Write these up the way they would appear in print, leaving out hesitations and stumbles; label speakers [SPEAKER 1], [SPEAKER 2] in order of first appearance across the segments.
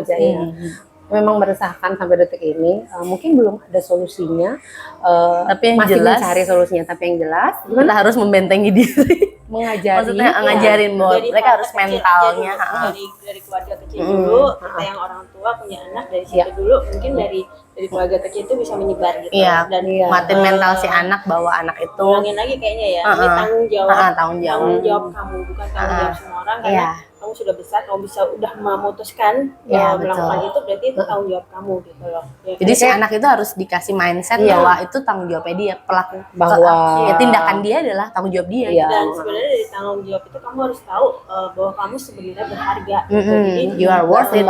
[SPEAKER 1] Ya. Memang meresahkan sampai detik ini. Mungkin belum ada solusinya,
[SPEAKER 2] tapi yang
[SPEAKER 1] masih
[SPEAKER 2] jelas
[SPEAKER 1] mencari solusinya. Tapi yang jelas,
[SPEAKER 2] kita harus membentengi diri.
[SPEAKER 1] mengajari,
[SPEAKER 2] Maksudnya ngajarin bahwa
[SPEAKER 3] Dari
[SPEAKER 2] mereka
[SPEAKER 3] fase
[SPEAKER 2] harus
[SPEAKER 3] kecil
[SPEAKER 2] mentalnya.
[SPEAKER 3] aja dulu. dari keluarga kecil dulu, kita yang orang tua punya anak dari situ dulu, mungkin dari keluarga kecil itu bisa menyebar gitu.
[SPEAKER 2] Iya,
[SPEAKER 3] Dan
[SPEAKER 2] nguatin mental si anak bahwa anak itu
[SPEAKER 3] ulangin lagi kayaknya ya, ini tanggung jawab,
[SPEAKER 2] tanggung
[SPEAKER 3] jawab kamu, bukan tanggung jawab semua orang, karena kamu sudah besar, kamu udah memutuskan melakukan itu, berarti itu tanggung jawab kamu gitu loh. Ya,
[SPEAKER 2] jadi si anak itu harus dikasih mindset bahwa itu tanggung jawabnya dia, pelaku
[SPEAKER 1] bahwa
[SPEAKER 2] tindakan dia adalah tanggung jawab dia.
[SPEAKER 3] Dan sebenarnya dari tanggung jawab itu kamu harus tahu bahwa kamu sebenarnya berharga. Jadi
[SPEAKER 2] you are worth it.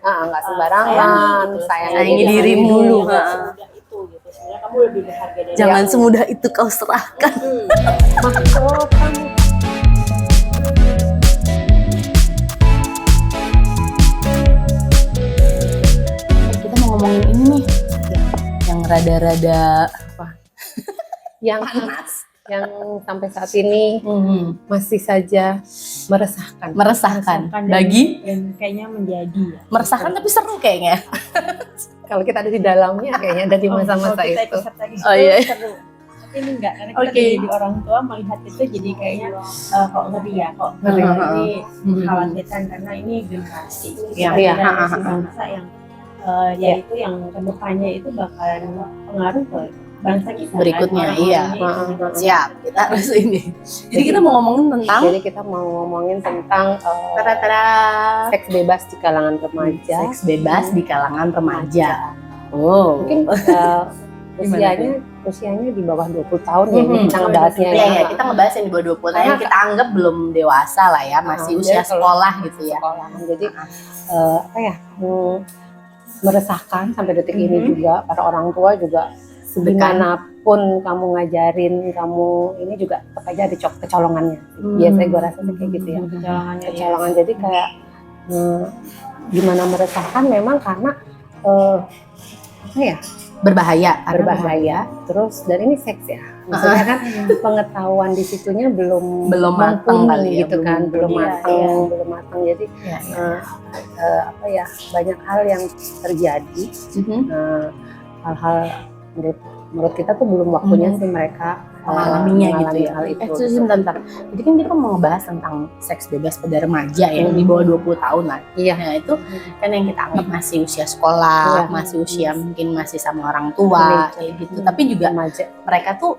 [SPEAKER 1] Nggak sembarangan,
[SPEAKER 2] sayangi dirimu dulu.
[SPEAKER 3] Semudah itu gitu. Sebenarnya kamu lebih berharga dari
[SPEAKER 2] Jangan semudah itu kau serahkan.
[SPEAKER 1] maksud kamu.
[SPEAKER 2] Kita mau ngomongin ini nih, yang rada-rada apa?
[SPEAKER 1] Yang panas, yang sampai saat ini masih saja meresahkan.
[SPEAKER 2] Bagi
[SPEAKER 3] dan kayaknya menjadi ya.
[SPEAKER 2] meresahkan tapi seru kayaknya.
[SPEAKER 1] Kalau kita ada di dalamnya kayaknya ada di masa-masa itu.
[SPEAKER 2] Oh iya.
[SPEAKER 3] Seru. Tapi ini enggak, karena kita jadi orang tua melihat itu jadi kayaknya kok ngeri ya, kok ini mengkhawatirkan karena ini generasi bangsa yang yaitu yang kedepannya itu bakalan pengaruh ke bangsa kita
[SPEAKER 2] Berikutnya,
[SPEAKER 3] kan?
[SPEAKER 2] iya. Siap, kita harus ini. Jadi kita mau ngomongin tentang
[SPEAKER 1] Seks bebas di kalangan remaja.
[SPEAKER 2] seks bebas di kalangan remaja.
[SPEAKER 1] Mungkin usianya di bawah 20 tahun ya ini kita ngebahasnya ya.
[SPEAKER 2] Iya, kita ngebahas yang di bawah 20 tahun yang kita anggap belum dewasa lah ya, masih usia sekolah gitu ya.
[SPEAKER 1] Jadi meresahkan sampai detik ini juga para orang tua juga, dimanapun kamu ngajarin, kamu ini juga tetap aja ada kecolongannya. Biasanya gue rasa kayak gitu ya. Kecolongan. Jadi kayak gimana meresahkan memang karena berbahaya. Terus dan ini seks ya. Maksudnya kan pengetahuan di situnya belum
[SPEAKER 2] matang kali
[SPEAKER 1] gitu kan, belum matang. Jadi banyak hal yang terjadi. Hal-hal menurut kita tuh belum waktunya sih mereka
[SPEAKER 2] mengalaminya gitu ya.
[SPEAKER 1] Hal itu.
[SPEAKER 2] Sebentar. Jadi kan kita mau ngebahas tentang seks bebas pada remaja ya, di bawah 20 tahun lah.
[SPEAKER 1] Iya.
[SPEAKER 2] Nah, itu kan yang kita anggap masih usia sekolah, masih usia mungkin masih sama orang tua kayak gitu. Tapi juga mereka tuh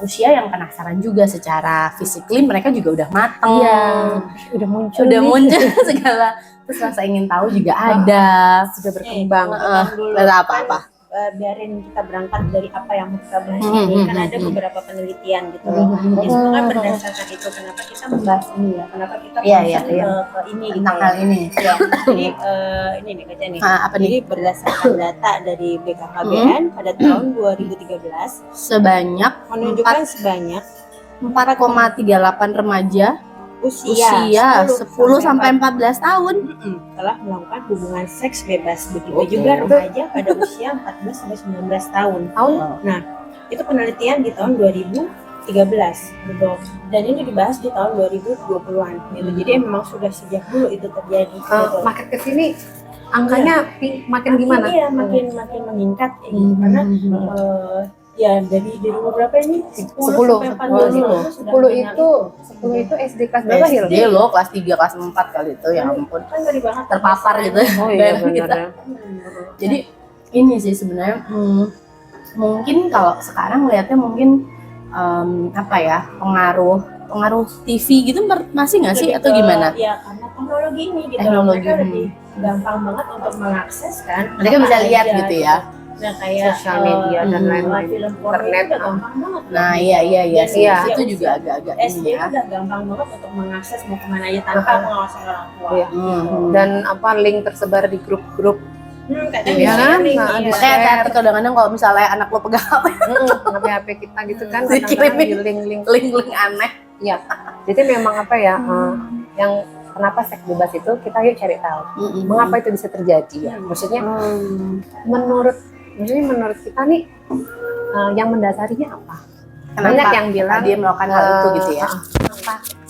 [SPEAKER 2] usia yang penasaran juga secara physically, mereka juga udah mateng.
[SPEAKER 1] Iya. Udah muncul
[SPEAKER 2] segala, terus rasa ingin tahu juga ada,
[SPEAKER 1] sudah berkembang.
[SPEAKER 2] apa-apa.
[SPEAKER 3] Biarin kita berangkat dari apa yang mau kita bahas ini, kan ada beberapa penelitian gitu loh. Jadi semoga berdasarkan itu kenapa kita membahas ini ya, kenapa kita ke ini
[SPEAKER 2] tentang hal ini.
[SPEAKER 3] Ya, jadi ini nih kaca nih. Jadi berdasarkan data dari BKKBN pada tahun 2013
[SPEAKER 2] sebanyak
[SPEAKER 3] menunjukkan sebanyak
[SPEAKER 2] 4,38 remaja usia 10 sampai 14 tahun
[SPEAKER 3] telah melakukan hubungan seks bebas. Begitu juga remaja pada usia 14 sampai 19 tahun. Nah, itu penelitian di tahun 2013 gitu. Dan ini dibahas di tahun 2020-an gitu. Jadi memang sudah sejak dulu itu terjadi.
[SPEAKER 1] Makin kesini angkanya makin gimana?
[SPEAKER 3] Iya, makin meningkat gitu. Karena ya dari beberapa ini 10 sampai 14 10 itu SD kelas berapa
[SPEAKER 2] SD loh, kelas 3 kelas 4 kali itu, ya ampun
[SPEAKER 3] kan dari banget
[SPEAKER 2] terpapar gitu. Jadi ini sih sebenarnya mungkin kalau sekarang lihatnya mungkin pengaruh TV gitu masih nggak sih atau gimana?
[SPEAKER 3] Ya karena teknologi ini gitu, mereka lebih gampang banget untuk mengakses kan.
[SPEAKER 2] Mereka bisa lihat gitu ya.
[SPEAKER 3] Nah kayak
[SPEAKER 1] sosial media dan lain-lain,
[SPEAKER 3] film internet gampang banget.
[SPEAKER 2] Nah iya sih, itu juga agak-agak
[SPEAKER 3] ini ya. Udah gampang banget untuk mengakses mau kemana aja tanpa pengawasan orang tua.
[SPEAKER 1] Dan link tersebar di grup-grup.
[SPEAKER 3] Katanya
[SPEAKER 2] makanya kadang-kadang kalau misalnya anak lo pegang
[SPEAKER 1] HP kita gitu kan,
[SPEAKER 2] dikirimin
[SPEAKER 1] link
[SPEAKER 2] aneh.
[SPEAKER 1] Iya. Jadi memang yang kenapa seks bebas itu kita yuk cari tahu. Mengapa itu bisa terjadi ya? Maksudnya menurut kita nih yang mendasarinya apa?
[SPEAKER 2] Banyak yang bilang dia melakukan hal itu gitu ya.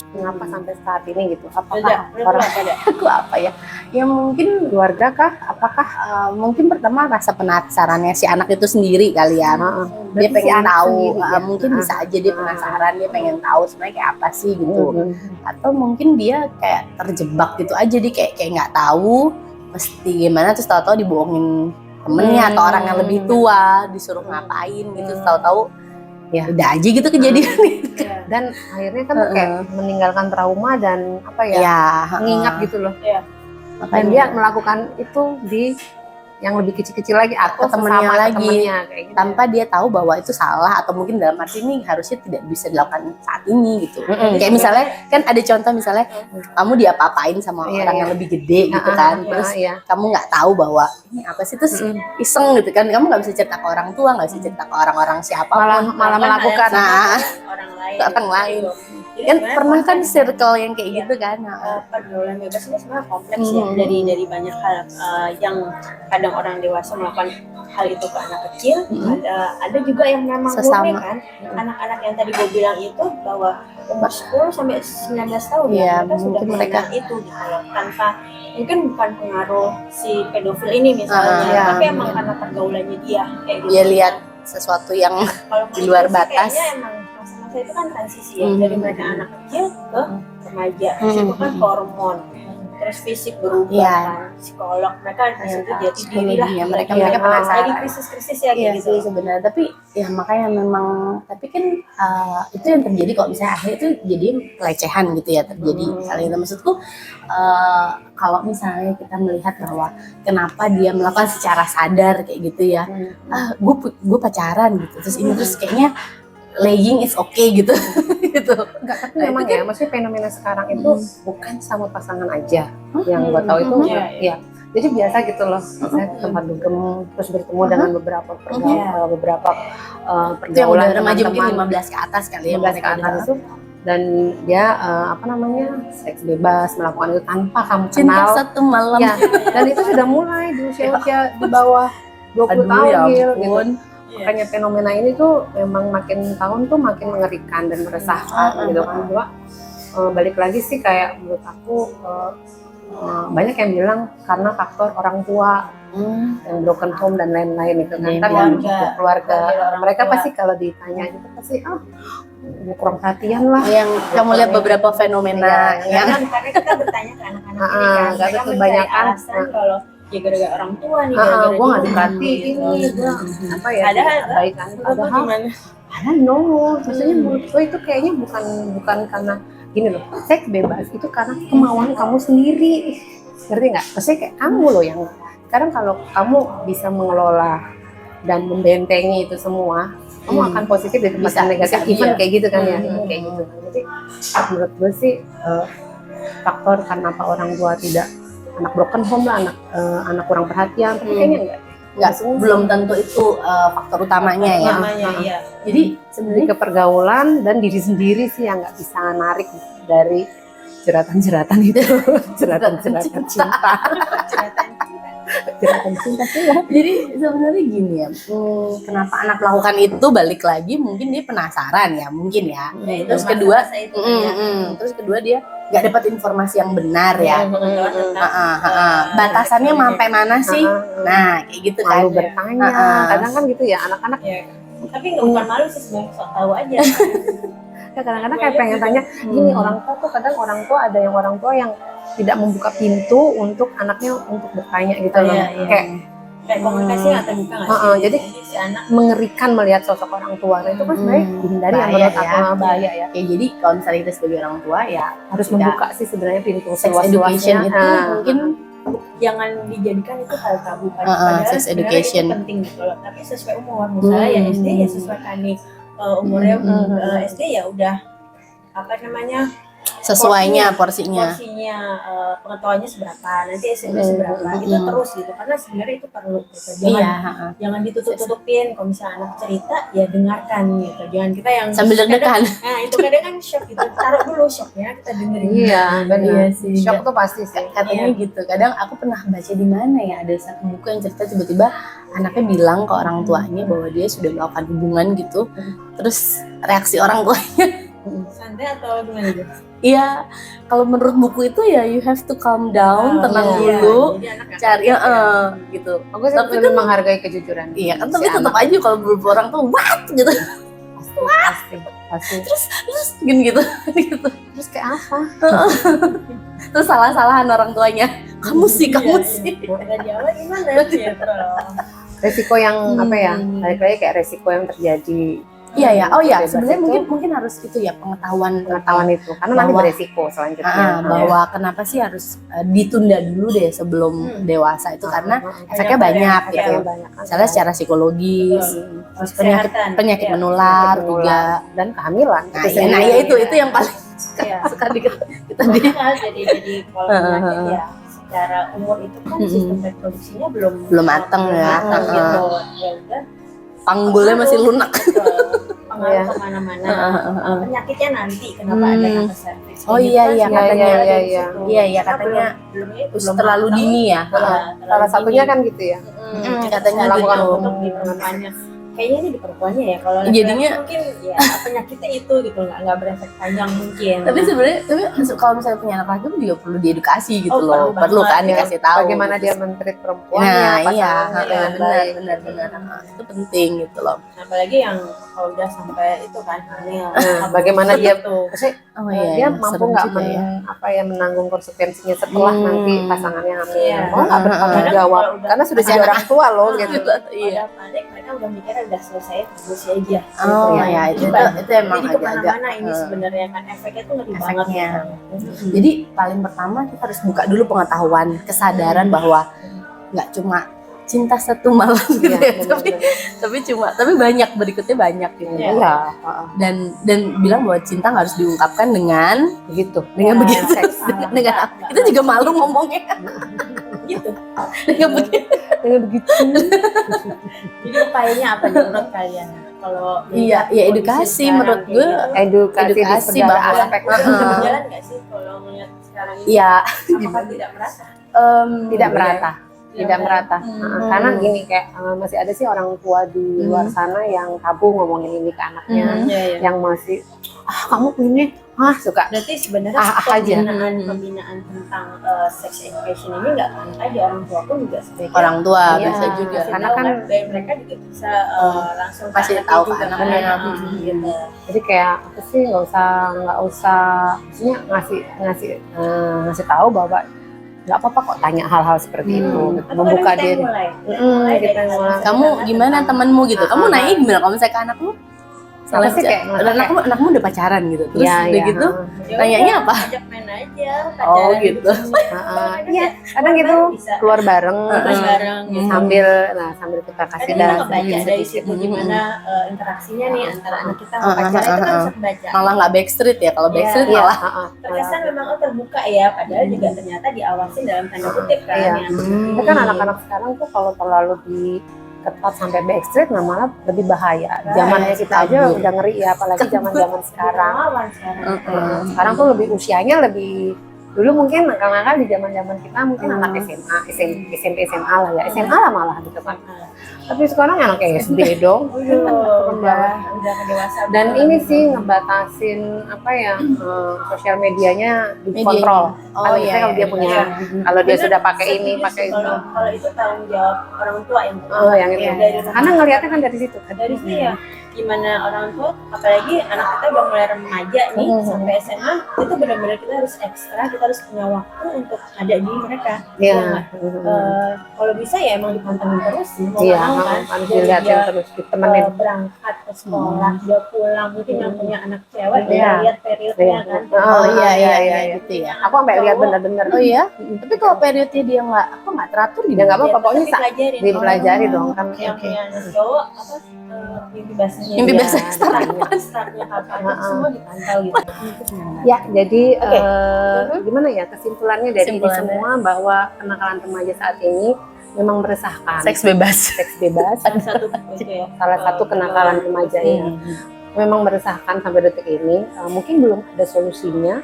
[SPEAKER 1] Mengapa sampai saat ini gitu? Apakah
[SPEAKER 3] Ada
[SPEAKER 1] orang
[SPEAKER 2] Aku apa ya? Ya mungkin
[SPEAKER 1] keluarga kah? Apakah
[SPEAKER 2] mungkin pertama rasa penasarannya si anak itu sendiri kali ya. Dia
[SPEAKER 1] berarti si
[SPEAKER 2] pengen
[SPEAKER 1] anak
[SPEAKER 2] tahu,
[SPEAKER 1] sendiri ya?
[SPEAKER 2] mungkin bisa aja dia penasaran, dia pengen tahu sebenarnya kayak apa sih gitu. Atau mungkin dia kayak terjebak gitu aja, dia kayak nggak tahu mesti gimana, terus tahu-tahu dibohongin temennya atau orang yang lebih tua, disuruh ngapain gitu, tahu-tahu ya udah aja gitu kejadian.
[SPEAKER 1] Dan akhirnya kan kayak meninggalkan trauma dan apa ya,
[SPEAKER 2] Ya,
[SPEAKER 1] mengingat gitu loh. Dan
[SPEAKER 2] makanya
[SPEAKER 1] dia melakukan itu di yang lebih kecil-kecil lagi atau
[SPEAKER 2] ke temennya
[SPEAKER 1] sesama
[SPEAKER 2] lagi.
[SPEAKER 1] temennya, kayak gitu.
[SPEAKER 2] tanpa dia tahu bahwa itu salah, atau mungkin dalam arti ini harusnya tidak bisa dilakukan saat ini gitu. Kayak misalnya kan ada contoh misalnya kamu diapa-apain sama
[SPEAKER 1] Iya,
[SPEAKER 2] orang
[SPEAKER 1] iya.
[SPEAKER 2] yang lebih gede gitu kan, terus kamu nggak tahu bahwa ini apa sih, terus iseng gitu kan, kamu nggak bisa cerita ke orang tua, nggak bisa cerita ke orang-orang siapapun,
[SPEAKER 1] malah melakukan
[SPEAKER 3] orang lain.
[SPEAKER 2] orang lain.
[SPEAKER 3] Jadi
[SPEAKER 2] Kan
[SPEAKER 3] sebenarnya
[SPEAKER 2] pernah kan
[SPEAKER 3] konteks
[SPEAKER 2] circle yang kayak gitu kan.
[SPEAKER 3] pergaulan bebas ini sebenarnya kompleks ya, dari banyak hal yang kadang orang dewasa melakukan hal itu ke anak kecil, ada juga yang memang
[SPEAKER 2] Sesama.
[SPEAKER 3] murni kan, anak-anak yang tadi gue bilang itu bahwa umur 10 sampai 19 tahun
[SPEAKER 2] Iya,
[SPEAKER 3] ya, mereka sudah
[SPEAKER 2] mungkin mereka-
[SPEAKER 3] mengenal itu gitu loh, tanpa mungkin bukan pengaruh si pedofil ini misalnya,
[SPEAKER 1] iya,
[SPEAKER 3] tapi emang karena pergaulannya dia kayak gitu.
[SPEAKER 2] Dia lihat sesuatu yang
[SPEAKER 3] Kalau
[SPEAKER 2] di luar
[SPEAKER 3] menurut gue sih
[SPEAKER 2] batas.
[SPEAKER 3] kayaknya emang masa-masa itu kan transisi ya, dari mereka anak kecil ke remaja. Itu kan hormon, terus fisik berubah
[SPEAKER 2] Iya.
[SPEAKER 3] kan, psikolog mereka di situ jadi diri lah.
[SPEAKER 2] psikologinya mereka
[SPEAKER 1] Iya,
[SPEAKER 2] mereka penasaran.
[SPEAKER 3] Lagi krisis-krisis ya
[SPEAKER 2] Iya
[SPEAKER 3] kayak gitu.
[SPEAKER 2] sih sebenarnya, tapi ya makanya memang, tapi kan itu yang terjadi kalau misalnya akhirnya itu jadi pelecehan gitu ya terjadi misalnya itu. Maksudku kalau misalnya kita melihat bahwa kenapa dia melakukan secara sadar kayak gitu ya, gue pacaran gitu, terus ini terus kayaknya laying is okay gitu. Gitu.
[SPEAKER 1] Enggak, tapi
[SPEAKER 2] Nah,
[SPEAKER 1] memang
[SPEAKER 2] itu
[SPEAKER 1] ya, maksudnya fenomena sekarang itu bukan sama pasangan aja. Yang gue tahu itu ya. Jadi biasa gitu loh, misalnya ke tempat dugem terus bertemu dengan beberapa beberapa
[SPEAKER 2] Itu yang udah
[SPEAKER 1] pergaulan
[SPEAKER 2] remaja mungkin
[SPEAKER 1] teman-teman
[SPEAKER 2] 15 ke atas kali ya,
[SPEAKER 1] 15 ke atas itu, dan dia apa namanya, seks bebas, melakukan itu tanpa kamu
[SPEAKER 2] cinta
[SPEAKER 1] kenal.
[SPEAKER 2] satu malam.
[SPEAKER 1] Ya, dan itu sudah mulai di usia-usia di bawah 20
[SPEAKER 2] Aduh,
[SPEAKER 1] tahun
[SPEAKER 2] ya
[SPEAKER 1] gitu.
[SPEAKER 2] ampun.
[SPEAKER 1] Makanya fenomena ini tuh memang makin tahun tuh makin mengerikan dan meresahkan gitu kan. Cuma balik lagi sih kayak menurut aku banyak yang bilang karena faktor orang tua yang broken home dan lain-lain itu kan, keluarga. Mereka pasti kalau ditanya gitu pasti kurang perhatian lah.
[SPEAKER 2] Yang kamu lihat beberapa fenomena
[SPEAKER 1] Iya,
[SPEAKER 2] yang
[SPEAKER 3] Karena kita bertanya ke anak-anak ini kan,
[SPEAKER 1] nggak
[SPEAKER 3] mereka
[SPEAKER 1] ada
[SPEAKER 3] mencari
[SPEAKER 1] kebanyakan.
[SPEAKER 3] alasan kalau ya gara-gara orang tua nih, gara-gara
[SPEAKER 1] gue nggak
[SPEAKER 3] dia
[SPEAKER 1] diperhatiin
[SPEAKER 3] gitu.
[SPEAKER 1] gue apa ya,
[SPEAKER 3] Padahal
[SPEAKER 1] kebaikan.
[SPEAKER 3] Padahal gimana?
[SPEAKER 1] No, maksudnya menurut gue itu kayaknya bukan karena gini loh, seks bebas itu karena kemauan kamu sendiri, ngerti nggak? Maksudnya kayak kamu loh yang sekarang kalau kamu bisa mengelola dan membentengi itu semua, kamu akan positif dari tempat yang negatif, even kayak gitu kan ya, kayak gitu. Jadi menurut gue sih faktor karena apa orang tua tidak, anak broken home lah, anak kurang perhatian, tapi kayaknya enggak.
[SPEAKER 2] belum tentu itu faktor utamanya ya.
[SPEAKER 3] Iya.
[SPEAKER 2] Jadi
[SPEAKER 1] Lebih
[SPEAKER 2] sebenarnya
[SPEAKER 1] ke pergaulan dan diri sendiri sih yang nggak bisa narik dari jeratan-jeratan itu, jeratan-jeratan cinta, jeratan cinta sih ya.
[SPEAKER 2] jadi sebenarnya gini ya, kenapa anak melakukan itu, balik lagi mungkin dia penasaran ya, mungkin ya. Terus kedua, terus kedua dia nggak dapat informasi yang benar ya. Batasannya sampai mana sih? Nah, kayak gitu kan.
[SPEAKER 1] Malu bertanya, kadang kan gitu ya anak-anak.
[SPEAKER 3] Tapi nggak bukan malu sih sebenarnya, sok tahu aja.
[SPEAKER 1] Ya, kadang-kadang kayak pengen tanya, gini orang tua tuh kadang orang tua ada yang orang tua yang tidak membuka pintu untuk anaknya untuk bertanya gitu loh.
[SPEAKER 3] Kayak komunikasi nggak terbuka nggak sih?
[SPEAKER 1] Jadi
[SPEAKER 3] si anak
[SPEAKER 1] mengerikan melihat sosok orang tua. Nah, itu kan sebenarnya dihindari yang
[SPEAKER 2] bahaya
[SPEAKER 1] menurut aku bahaya ya.
[SPEAKER 2] Ya, jadi kalau misalnya kita sebagai orang tua ya
[SPEAKER 1] Harus membuka sih sebenarnya pintu
[SPEAKER 2] sex education itu mungkin
[SPEAKER 3] jangan dijadikan itu hal tabu kan.
[SPEAKER 2] sex education
[SPEAKER 3] itu penting gitu loh. Tapi sesuai umur, misalnya ya SD ya sesuaikan nih umurnya SD ya udah apa namanya
[SPEAKER 2] sesuainya porsinya.
[SPEAKER 3] pengetahuannya seberapa, nanti SMP seberapa, itu terus gitu, karena sebenarnya itu perlu gitu. Jangan ditutup-tutupin. Kalau misalnya anak cerita ya dengarkan gitu, jangan kita yang
[SPEAKER 2] Sambil deg-degan.
[SPEAKER 3] Nah itu kadang kan shock gitu, taruh dulu shocknya, kita dengerin.
[SPEAKER 1] Iya, benar.
[SPEAKER 2] Iya sih.
[SPEAKER 1] Shock tuh pasti sih.
[SPEAKER 2] Katanya gitu. Kadang aku pernah baca di mana ya, ada satu buku yang cerita tiba-tiba anaknya bilang ke orang tuanya bahwa dia sudah melakukan hubungan gitu. Terus reaksi orang tuanya
[SPEAKER 3] santai atau gimana tuh?
[SPEAKER 2] Iya, kalau menurut buku itu ya you have to calm down, tenang
[SPEAKER 1] iya.
[SPEAKER 2] dulu,
[SPEAKER 3] Jadi anak nggak
[SPEAKER 2] cari
[SPEAKER 3] kaget
[SPEAKER 2] gitu.
[SPEAKER 1] Aku sih
[SPEAKER 2] Tapi
[SPEAKER 1] lebih
[SPEAKER 2] kan-
[SPEAKER 1] menghargai kejujuran.
[SPEAKER 2] Iya kan,
[SPEAKER 1] si
[SPEAKER 2] tapi tetap
[SPEAKER 1] anak.
[SPEAKER 2] aja kalau beberapa orang tuh what gitu,
[SPEAKER 1] Pasti.
[SPEAKER 2] terus gitu.
[SPEAKER 1] Terus kayak apa?
[SPEAKER 2] Terus salah-salahan orang tuanya. Kamu sih.
[SPEAKER 3] Iya. Nggak jawab gimana gitu.
[SPEAKER 1] Resiko yang apa ya?
[SPEAKER 2] Hmm.
[SPEAKER 1] Balik-lagi kayak resiko yang terjadi.
[SPEAKER 2] Iya ya, oh ya,
[SPEAKER 1] Bebas
[SPEAKER 2] sebenarnya
[SPEAKER 1] itu.
[SPEAKER 2] mungkin harus itu ya, pengetahuan
[SPEAKER 1] Itu karena nanti
[SPEAKER 2] Bahwa-
[SPEAKER 1] beresiko selanjutnya.
[SPEAKER 2] bahwa kenapa sih harus ditunda dulu deh sebelum dewasa itu, karena efeknya banyak gitu.
[SPEAKER 1] Efeknya banyak kan.
[SPEAKER 2] Misalnya secara psikologis, terus
[SPEAKER 3] Kesehatan.
[SPEAKER 2] penyakit
[SPEAKER 3] Iya.
[SPEAKER 2] menular
[SPEAKER 1] Penyakit
[SPEAKER 2] juga.
[SPEAKER 1] dan kehamilan.
[SPEAKER 2] Nah,
[SPEAKER 1] Itu
[SPEAKER 2] ya,
[SPEAKER 1] sendiri.
[SPEAKER 2] itu yang paling
[SPEAKER 3] Iya.
[SPEAKER 2] suka kita di
[SPEAKER 3] Makanya jadi kalau penyakit ya secara umur itu kan sistem reproduksinya belum
[SPEAKER 2] mateng ya.
[SPEAKER 3] mateng gitu. Ya udah,
[SPEAKER 2] panggulnya masih lunak.
[SPEAKER 3] pengaruh
[SPEAKER 1] Iya.
[SPEAKER 3] kemana-mana. Penyakitnya nanti kenapa ada kanker serviks?
[SPEAKER 2] Oh iya, iya,
[SPEAKER 1] katanya.
[SPEAKER 2] Iya, katanya
[SPEAKER 3] belum
[SPEAKER 2] terlalu
[SPEAKER 3] mateng.
[SPEAKER 2] dini ya.
[SPEAKER 1] Salah satunya kan gitu ya.
[SPEAKER 2] Katanya
[SPEAKER 1] melakukan
[SPEAKER 2] gitu.
[SPEAKER 3] untuk di perempuannya. Kayaknya ini di perempuannya ya, kalau
[SPEAKER 2] Jadinya-
[SPEAKER 3] laki-laki mungkin ya penyakitnya itu gitu, nggak berefek panjang mungkin.
[SPEAKER 2] Tapi sebenarnya kalau misalnya punya anak laki juga perlu diedukasi gitu
[SPEAKER 3] Oh,
[SPEAKER 2] loh.
[SPEAKER 3] perlu
[SPEAKER 2] Perlu
[SPEAKER 3] banget.
[SPEAKER 2] kan dikasih tahu.
[SPEAKER 1] Bagaimana
[SPEAKER 2] gitu.
[SPEAKER 1] dia men-treat perempuannya,
[SPEAKER 2] Nah, iya,
[SPEAKER 1] pasangannya dengan baik.
[SPEAKER 2] benar. Itu penting gitu loh.
[SPEAKER 3] apalagi yang kalau udah sampai itu kan hamil.
[SPEAKER 1] Nah, bagaimana dia
[SPEAKER 3] tuh?
[SPEAKER 1] Maksudnya,
[SPEAKER 2] Oh
[SPEAKER 1] dia mampu
[SPEAKER 2] serem
[SPEAKER 1] nggak
[SPEAKER 2] juga ya.
[SPEAKER 1] menanggung konsekuensinya setelah nanti pasangannya hamil?
[SPEAKER 3] Iya.
[SPEAKER 1] Oh, nggak bertanggung
[SPEAKER 3] Kadang
[SPEAKER 1] jawab
[SPEAKER 3] kalau udah-
[SPEAKER 1] karena sudah jadi orang tua loh gitu.
[SPEAKER 2] Iya.
[SPEAKER 3] Pada panik mereka udah mikirnya udah selesai terus aja.
[SPEAKER 2] Oh
[SPEAKER 3] Gitu
[SPEAKER 2] ya, itu
[SPEAKER 3] Jadi
[SPEAKER 2] emang
[SPEAKER 3] jadi
[SPEAKER 2] agak-agak.
[SPEAKER 3] kemana-mana ini sebenarnya kan efeknya tuh ngeri banget.
[SPEAKER 2] Efeknya.
[SPEAKER 3] gitu.
[SPEAKER 2] Jadi paling pertama kita harus buka dulu pengetahuan, kesadaran bahwa nggak cuma cinta satu malam gitu
[SPEAKER 1] Iya,
[SPEAKER 2] ya, tapi banyak berikutnya banyak gitu.
[SPEAKER 3] Iya.
[SPEAKER 1] Iya,
[SPEAKER 2] Dan bilang bahwa cinta nggak harus diungkapkan dengan
[SPEAKER 1] begitu.
[SPEAKER 2] begitu.
[SPEAKER 1] Seks.
[SPEAKER 2] Dengan kita juga malu ngomongnya.
[SPEAKER 3] Gitu.
[SPEAKER 2] Dengan begitu.
[SPEAKER 1] Dengan begitu.
[SPEAKER 3] Jadi upayanya apa nih menurut kalian? Kalau
[SPEAKER 2] Iya,
[SPEAKER 3] melihat
[SPEAKER 2] ya
[SPEAKER 3] kondisi
[SPEAKER 2] edukasi
[SPEAKER 3] sekarang
[SPEAKER 2] menurut
[SPEAKER 3] kayak
[SPEAKER 2] gue.
[SPEAKER 3] gitu,
[SPEAKER 1] Edukasi di
[SPEAKER 2] Edukasi
[SPEAKER 1] segala
[SPEAKER 2] bahwa-
[SPEAKER 1] aspek.
[SPEAKER 3] udah berjalan nggak sih kalau melihat sekarang ini?
[SPEAKER 2] Iya,
[SPEAKER 3] Apakah tidak merasa?
[SPEAKER 1] Tidak merata. Tidak merata.
[SPEAKER 2] Hmm.
[SPEAKER 1] Karena gini kayak masih ada sih orang tua di luar sana yang tabu ngomongin ini ke anaknya,
[SPEAKER 3] Iya, iya.
[SPEAKER 1] yang masih kamu ini suka
[SPEAKER 3] Berarti sebenarnya
[SPEAKER 1] aja.
[SPEAKER 3] pembinaan tentang sex education ini nggak hanya di orang tua pun juga sebaiknya
[SPEAKER 2] orang tua
[SPEAKER 1] Iya,
[SPEAKER 2] bisa juga.
[SPEAKER 3] kasih
[SPEAKER 1] karena
[SPEAKER 3] tahu
[SPEAKER 1] kan-
[SPEAKER 3] dan mereka juga bisa langsung
[SPEAKER 2] Kasih
[SPEAKER 3] anaknya
[SPEAKER 2] tahu ke
[SPEAKER 3] juga,
[SPEAKER 2] anaknya.
[SPEAKER 3] kan. Gitu.
[SPEAKER 1] jadi kayak apa sih nggak usah maksudnya ngasih tahu bahwa nggak apa-apa kok tanya hal-hal seperti itu gitu.
[SPEAKER 3] Atau
[SPEAKER 1] Membuka
[SPEAKER 3] kadang kita
[SPEAKER 1] diri.
[SPEAKER 3] mulai
[SPEAKER 1] kita
[SPEAKER 3] dari
[SPEAKER 1] mulai.
[SPEAKER 2] Kamu gimana temanmu gitu? Kamu nanya gimana kalau misalnya ke anakmu?
[SPEAKER 1] Apa sih kayak
[SPEAKER 2] anakmu udah pacaran gitu. Terus
[SPEAKER 1] Iya,
[SPEAKER 2] udah
[SPEAKER 1] iya.
[SPEAKER 2] gitu
[SPEAKER 3] Ya
[SPEAKER 2] nanyanya
[SPEAKER 3] udah,
[SPEAKER 2] apa?
[SPEAKER 3] ajak main aja
[SPEAKER 2] Oh,
[SPEAKER 3] pacaran
[SPEAKER 2] gitu.
[SPEAKER 1] Iya, kadang gitu
[SPEAKER 3] bisa
[SPEAKER 1] keluar bareng
[SPEAKER 3] terus bareng gitu.
[SPEAKER 1] sambil kita kasih
[SPEAKER 3] Kadang kita
[SPEAKER 1] darah
[SPEAKER 3] ngebaca dari situ gimana interaksinya nih antara anak kita sama pacarnya itu kan bisa kebaca.
[SPEAKER 2] Malah nggak backstreet ya. Kalau backstreet
[SPEAKER 1] Iya,
[SPEAKER 2] malah
[SPEAKER 3] Terkesan memang terbuka ya, padahal juga ternyata diawasin dalam tanda kutip kan.
[SPEAKER 1] Iya.
[SPEAKER 3] yang-
[SPEAKER 1] Tapi kan anak-anak sekarang tuh kalau terlalu diketat sampai backstreet malah lebih bahaya. Zamannya kita aja
[SPEAKER 2] kabur.
[SPEAKER 1] udah ngeri ya, apalagi zaman-zaman sekarang.
[SPEAKER 3] Lawan sekarang.
[SPEAKER 1] Sekarang tuh lebih usianya lebih dulu mungkin nakal-nakal di zaman-zaman kita mungkin anak SMA, SMP, SMA lah ya, SMA lah malah gitu kan. Tapi sekarang anak SD dong.
[SPEAKER 3] Udah kedewasa.
[SPEAKER 1] Dan ini sih ngebatasin apa ya sosial medianya dikontrol.
[SPEAKER 2] Oh,
[SPEAKER 1] Kan
[SPEAKER 2] iya,
[SPEAKER 1] biasanya kalau dia
[SPEAKER 2] iya.
[SPEAKER 1] punya,
[SPEAKER 3] Iya.
[SPEAKER 1] kalau dia
[SPEAKER 3] Bener,
[SPEAKER 1] sudah pakai
[SPEAKER 3] setuju
[SPEAKER 1] ini,
[SPEAKER 3] sih
[SPEAKER 1] pakai itu.
[SPEAKER 3] kalau itu tanggung jawab orang tua yang
[SPEAKER 1] Oh, yang itu.
[SPEAKER 3] ya, dari rumah.
[SPEAKER 1] Karena ngelihatnya kan dari situ.
[SPEAKER 3] Dari sini ya gimana orang tua, apalagi anak kita udah mulai remaja nih sampai SMA, itu benar-benar kita harus ekstra, kita harus punya waktu untuk ada di mereka.
[SPEAKER 1] Iya.
[SPEAKER 3] Ya nggak? Kalau bisa ya emang dipantengin terus sih, mau
[SPEAKER 1] Iya,
[SPEAKER 3] nggak mau kan.
[SPEAKER 1] harus
[SPEAKER 3] Dari
[SPEAKER 1] dilihatin
[SPEAKER 3] dia,
[SPEAKER 1] terus, ditemenin.
[SPEAKER 3] berangkat ke sekolah, dia pulang, mungkin yang punya anak cewek dia
[SPEAKER 1] Iya.
[SPEAKER 3] lihat periodnya
[SPEAKER 1] Iya.
[SPEAKER 3] kan.
[SPEAKER 2] Oh iya gitu ya.
[SPEAKER 1] Aku sampai lihat bener-bener.
[SPEAKER 2] Oh iya. Tapi kalau periodnya dia nggak teratur
[SPEAKER 1] Ya
[SPEAKER 2] gimana?
[SPEAKER 1] nggak apa-apa, pokoknya
[SPEAKER 3] dipelajarin.
[SPEAKER 1] dipelajari dong kan.
[SPEAKER 3] Yang punya anak cowok apa mimpi basahnya
[SPEAKER 2] Mimpi
[SPEAKER 3] dia,
[SPEAKER 2] basah
[SPEAKER 3] startnya kapan itu semua dipantau gitu.
[SPEAKER 1] Ya, jadi
[SPEAKER 3] Oke.
[SPEAKER 1] gimana ya kesimpulannya dari ini
[SPEAKER 2] Kesimpulannya.
[SPEAKER 1] semua bahwa kenakalan remaja saat ini memang meresahkan.
[SPEAKER 2] Seks bebas.
[SPEAKER 1] Seks bebas
[SPEAKER 3] Salah satu itu ya.
[SPEAKER 1] salah satu kenakalan remaja ya. memang meresahkan sampai detik ini. Mungkin belum ada solusinya.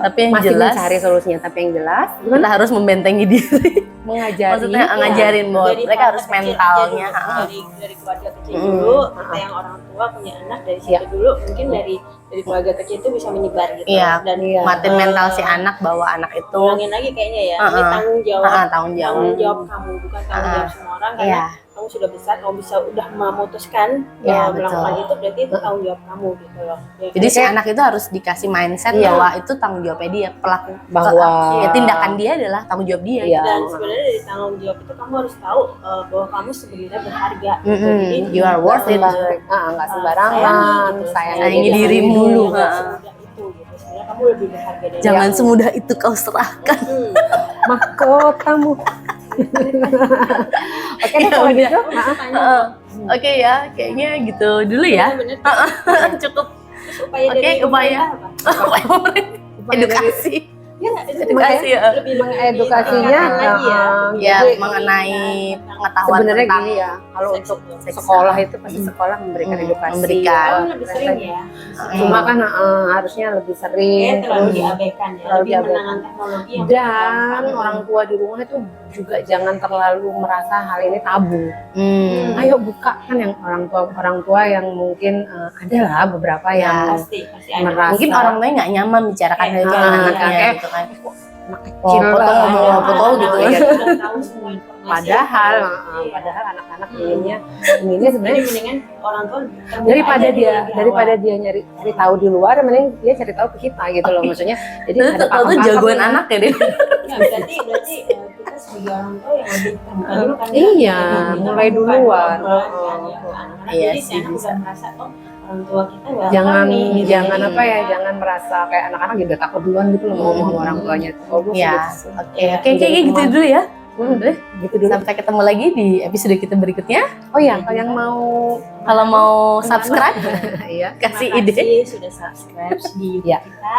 [SPEAKER 2] Tapi yang
[SPEAKER 1] masih
[SPEAKER 2] jelas
[SPEAKER 1] mencari solusinya. Tapi yang jelas
[SPEAKER 2] kita harus membentengi diri.
[SPEAKER 1] mengajari.
[SPEAKER 2] Maksudnya ngajarin bahwa
[SPEAKER 3] Dari
[SPEAKER 2] mereka harus
[SPEAKER 3] fase kecil
[SPEAKER 2] mentalnya.
[SPEAKER 3] aja dulu. dari keluarga kecil dulu, kita yang orang tua punya anak dari situ dulu, mungkin dari keluarga kecil itu bisa menyebar gitu.
[SPEAKER 2] Iya,
[SPEAKER 3] Dan
[SPEAKER 2] matiin mental si anak bahwa anak itu
[SPEAKER 3] ulangin lagi kayaknya ya, ini tanggung jawab
[SPEAKER 2] tanggung jawab.
[SPEAKER 3] tanggung jawab kamu, bukan tanggung jawab semua orang, karena
[SPEAKER 2] Iya.
[SPEAKER 3] kamu sudah besar, kamu bisa udah memutuskan
[SPEAKER 2] Iya,
[SPEAKER 3] melakukan
[SPEAKER 2] betul.
[SPEAKER 3] itu, berarti itu tanggung jawab kamu gitu loh. Ya,
[SPEAKER 2] Jadi si anak itu harus dikasih mindset
[SPEAKER 1] Iya.
[SPEAKER 2] bahwa itu tanggung jawabnya dia, pelaku
[SPEAKER 1] Bahwa
[SPEAKER 2] ya, tindakan dia adalah tanggung jawab dia.
[SPEAKER 1] Iya.
[SPEAKER 3] dan sebenarnya dari tanggung jawab itu kamu harus tahu bahwa kamu sebenarnya berharga. gitu.
[SPEAKER 2] Mm-mm.
[SPEAKER 3] Jadi
[SPEAKER 2] You are worth it.
[SPEAKER 1] nggak sembarangan,
[SPEAKER 3] sayangi
[SPEAKER 2] Sayangi
[SPEAKER 3] gitu.
[SPEAKER 2] dirimu
[SPEAKER 3] Jangan
[SPEAKER 2] dulu.
[SPEAKER 3] semudah itu gitu. Sebenarnya kamu lebih berharga dari
[SPEAKER 2] Jangan
[SPEAKER 3] aku.
[SPEAKER 2] semudah itu kau serahkan.
[SPEAKER 1] mahkotamu. Oke deh
[SPEAKER 2] Ya
[SPEAKER 1] kalau
[SPEAKER 2] udah.
[SPEAKER 1] gitu.
[SPEAKER 2] Oke ya, kayaknya gitu dulu ya.
[SPEAKER 3] Bener.
[SPEAKER 2] Cukup.
[SPEAKER 3] Terus upaya
[SPEAKER 2] Oke,
[SPEAKER 3] dari
[SPEAKER 2] upaya.
[SPEAKER 3] pemerintah apa?
[SPEAKER 2] Edukasi.
[SPEAKER 3] Ya,
[SPEAKER 2] Edukasi ya.
[SPEAKER 1] Mengedukasinya
[SPEAKER 3] lagi ya.
[SPEAKER 2] Ya,
[SPEAKER 1] jadi
[SPEAKER 2] mengenai pengetahuan
[SPEAKER 1] sebenarnya
[SPEAKER 2] tentang
[SPEAKER 1] gini ya, kalau
[SPEAKER 3] seks
[SPEAKER 1] untuk
[SPEAKER 3] itu.
[SPEAKER 1] sekolah itu pasti sekolah memberikan edukasi,
[SPEAKER 2] memberikan.
[SPEAKER 3] Oh, lebih sering ya.
[SPEAKER 1] cuma kan harusnya lebih sering,
[SPEAKER 3] Terlalu
[SPEAKER 1] terus
[SPEAKER 3] diabaikan ya.
[SPEAKER 1] terlalu
[SPEAKER 3] Lebih
[SPEAKER 1] diabaikan.
[SPEAKER 3] menangan teknologi yang
[SPEAKER 1] dan orang tua di rumah itu juga jangan terlalu merasa hal ini tabu. Ayo buka, kan yang orang tua yang mungkin ada lah beberapa yang
[SPEAKER 3] pasti ada.
[SPEAKER 1] merasa
[SPEAKER 2] Mungkin orang lain nggak nyaman bicarakan hal itu dengan anaknya gitu kan.
[SPEAKER 1] kecil
[SPEAKER 2] foto
[SPEAKER 1] lah,
[SPEAKER 2] ngomong
[SPEAKER 1] ada.
[SPEAKER 2] foto gitu ya.
[SPEAKER 3] Udah tahu semua informasi.
[SPEAKER 1] Padahal,
[SPEAKER 3] Iya.
[SPEAKER 1] padahal anak-anak inginnya sebenarnya
[SPEAKER 3] Jadi mendingan orang tua terbuka
[SPEAKER 1] daripada
[SPEAKER 3] aja
[SPEAKER 1] dia
[SPEAKER 3] di
[SPEAKER 1] daripada
[SPEAKER 3] awal.
[SPEAKER 1] dia cari tahu di luar, mending dia cari tahu ke kita gitu loh, maksudnya. Jadi
[SPEAKER 2] Itu
[SPEAKER 1] ada
[SPEAKER 2] tuh
[SPEAKER 1] pakem-pakem
[SPEAKER 2] jagoan
[SPEAKER 1] ya.
[SPEAKER 2] anak ya deh.
[SPEAKER 3] Ya, berarti kita sebagai orang tua yang lebih terbuka dulu kan.
[SPEAKER 1] Iya,
[SPEAKER 3] Kita
[SPEAKER 1] mulai
[SPEAKER 3] membuka
[SPEAKER 1] duluan.
[SPEAKER 3] obrolan kan, ya, ke anak-anak.
[SPEAKER 2] Iya
[SPEAKER 3] Jadi si
[SPEAKER 2] sih,
[SPEAKER 3] anak
[SPEAKER 2] bisa.
[SPEAKER 3] udah merasa oh orang tua kita nggak
[SPEAKER 1] Jangan
[SPEAKER 3] nih, gitu.
[SPEAKER 1] jangan apa ya, jangan merasa kayak anak-anak juga takut duluan gitu loh ngomong sama orang tuanya. Oh, gue
[SPEAKER 2] Iya.
[SPEAKER 1] gitu.
[SPEAKER 2] Oke, kayak gitu dulu ya. Udah.
[SPEAKER 1] Gitu dulu.
[SPEAKER 2] Sampai ketemu lagi di episode kita berikutnya.
[SPEAKER 1] Oh ya, kalau yang mau
[SPEAKER 2] Kalau mau subscribe,
[SPEAKER 1] iya.
[SPEAKER 2] kasih
[SPEAKER 3] Terima
[SPEAKER 2] ide.
[SPEAKER 3] kasih sudah subscribe di YouTube
[SPEAKER 1] Ya.
[SPEAKER 3] kita.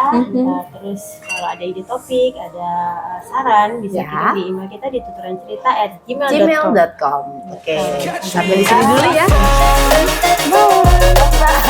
[SPEAKER 3] Terus kalau ada ide topik, ada saran, bisa
[SPEAKER 2] Ya.
[SPEAKER 3] kirim di email kita di tuturancerita@gmail.com.
[SPEAKER 2] gmail.com. Oke, sampai di sini dulu ya.
[SPEAKER 3] Bye.